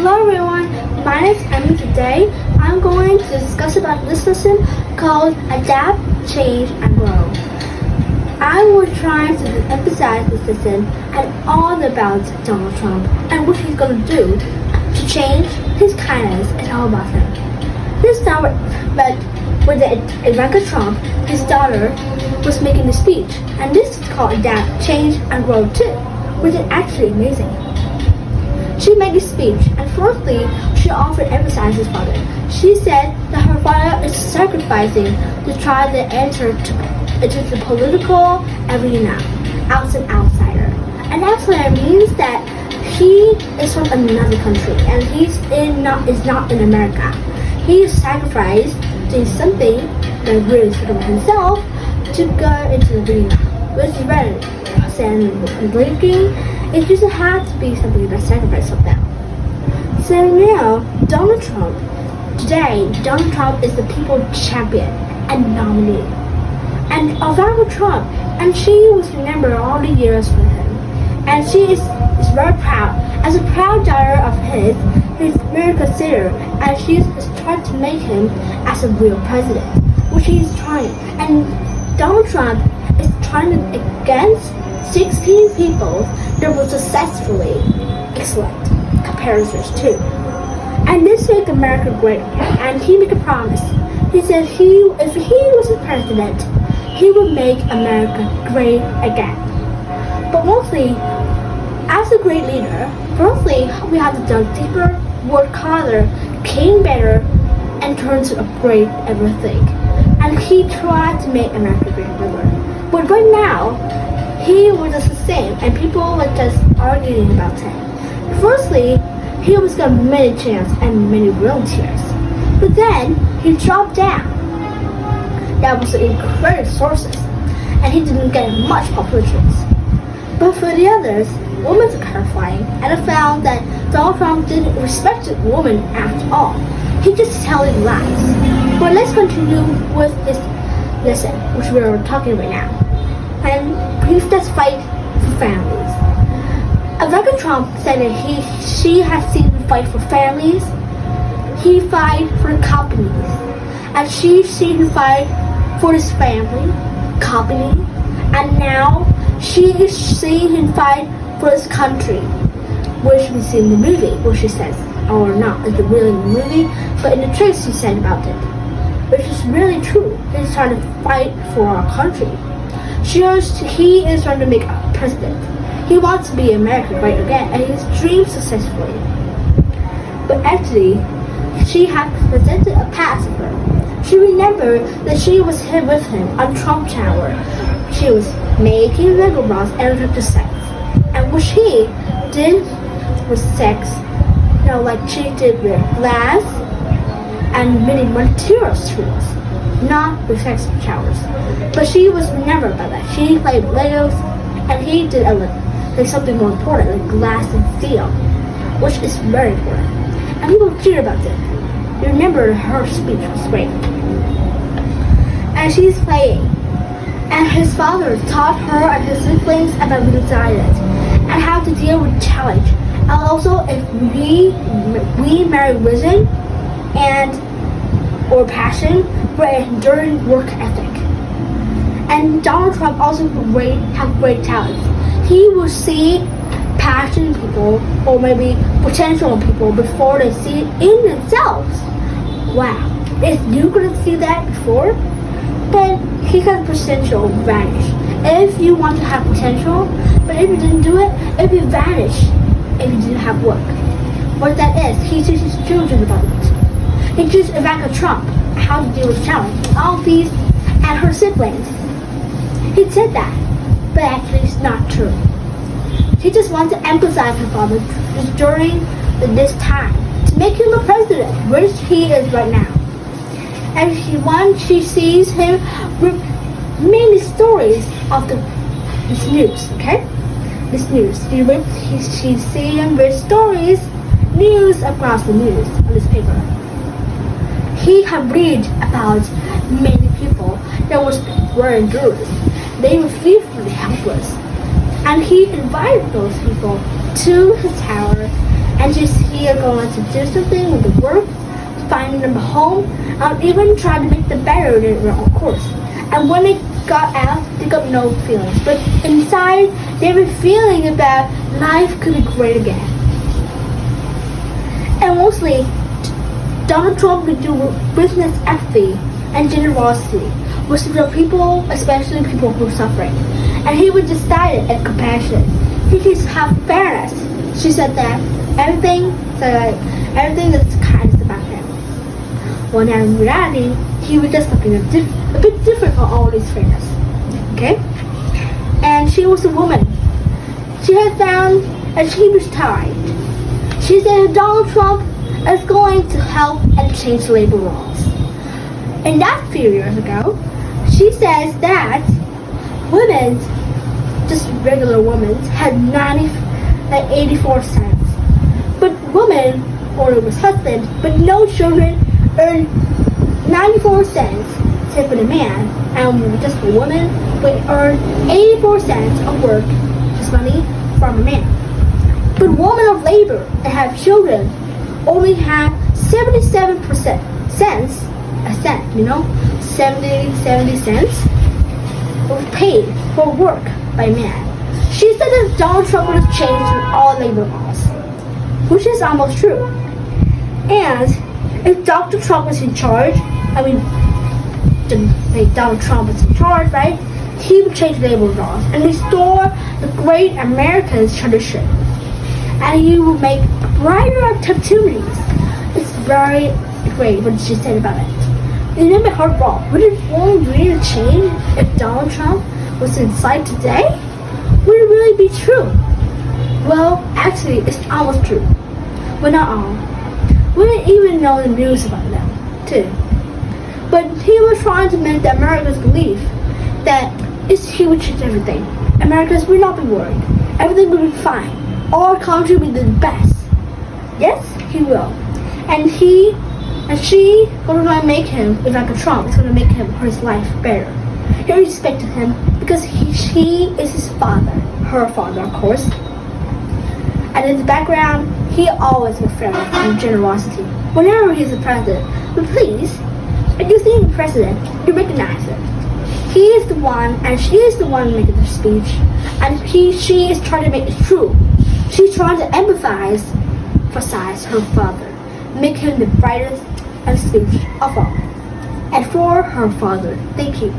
Hello everyone, my name is Emmy. Today I'm going to discuss about this lesson called Adapt, Change, and Grow. I will try to emphasize this lesson and all about Donald Trump and what he's going to do to change his kindness and all about him. This time, but with Ivanka Trump, his daughter, was making a speech, and this is called Adapt, Change, and Grow too, which is actually amazing. She made a speech, and firstly, she offered emphasize his father. She said that her father is sacrificing to try to enter into the political arena as an outsider. An outsider means that he is from another country and is not in America. He is sacrificed doing something that really sort of himself to go into the arena, which is very sad and breaking. It doesn't have to be something that sacrifices of them. So now, Donald Trump. Today, Donald Trump is the people's champion and nominee. And Ivanka Trump, and she was remembered all the years with him. And she is very proud. As a proud daughter of his, he's very considered, and she is trying to make him as a real president, which he's trying. And Donald Trump is trying against 16 people that will successfully select comparisons too. And this makes America great again. And he made a promise. He said if he was a president, he would make America great again. But mostly, as a great leader, firstly, we have to dig deeper, work harder, came better, and turn to upgrade everything. And he tried to make America great again. But right now, he was just the same, and people were just arguing about him. Firstly, he was got many chants and many volunteers, but then he dropped down. That was incredible sources, and he didn't get much popularity. But for the others, women are terrifying, and I found that Donald Trump didn't respect women at all. He just telling lies. But let's continue with this lesson, which we are talking right now. And please let's fight for families. Ivanka Trump said that she has seen him fight for families. He fight for the companies, and she's seen him fight for his family, company, and now she is seeing him fight for his country, which we see in the movie, which she says, or not, it's really in the movie, but in the trailer she said about it, which is really true. He's trying to fight for our country. He is trying to make a president. He wants to be American right again, and his dreams successfully. But actually, she had presented a past of her. She remembered that she was here with him on Trump Tower. She was making Lego blocks and took to sex. And what she did was sex, like she did with glass and many materials tools, not with sex showers. But she was remembered by that. She played Legos, and he did something more important, like glass and steel, which is very important. And people cheer about it. You remember her speech was great. And she's playing. And his father taught her and his siblings about being silent and how to deal with challenge. And also, if we marry vision or passion, we're enduring work ethic. And Donald Trump also have great talents. He will see passionate people or maybe potential people before they see it in themselves. Wow, if you couldn't see that before, then he has potential vanish. If you want to have potential, but if you didn't do it, it will vanish if you didn't have work. What that is, he teaches children about it. He teaches Ivanka Trump how to deal with challenge, all these, and her siblings. He said that, but actually it's not true. She just wants to emphasize her father during this time to make him a president, which he is right now. And she sees him with many stories of this news, okay? This news. She sees him with stories, news across the news on this paper. He had read about many people that were endurers. They were fearfully helpless. And he invited those people to his tower and she's here going to do something with the work, finding them a home, and even try to make them better than their own course. And when they got out, they got no feelings, but inside they were feeling about life could be great again. And mostly, Donald Trump would do business empathy and generosity with the people, especially people who are suffering. And he would decide it and compassion. He could have fairness. She said that everything that's kind is about him. When in reality, he was just something a bit different from all these fairness. Okay? And she was a woman. She had found that she was tired. She said Donald Trump is going to help and change labor laws. And that few years ago, she says that women, just regular women, had 84 cents. But women, or it was husband, but no children, earned 94 cents, except for the man. And just a woman would earn 84 cents of work, just money from a man. But women of labor and have children only have 77% cents, a cent, 70 cents was paid for work by man. She said that Donald Trump would have changed all labor laws, which is almost true. And if Dr. Trump was in charge, Donald Trump was in charge, right? He would change labor laws and restore the great American tradition. And he will make brighter opportunities. It's very great what she said about it. It didn't make her wrong. Would it really change if Donald Trump was inside today? Would it really be true? Well, actually, it's almost true. But not all. We didn't even know the news about them, too. But he was trying to make the Americans believe that he would change everything. Americans would not be worried. Everything would be fine. Our country will be the best. Yes, he will. And she going to make him, Ivanka Trump, is going to make his life better. He respected him because he is his father, her father, of course. And in the background, he always was fairness and generosity. Whenever he's the president, but please, if you see the president, you recognize it. He is the one, and she is the one making the speech, and she is trying to make it true. She's trying to emphasize her father, make him the brightest and speech of all. And for her father, thank you.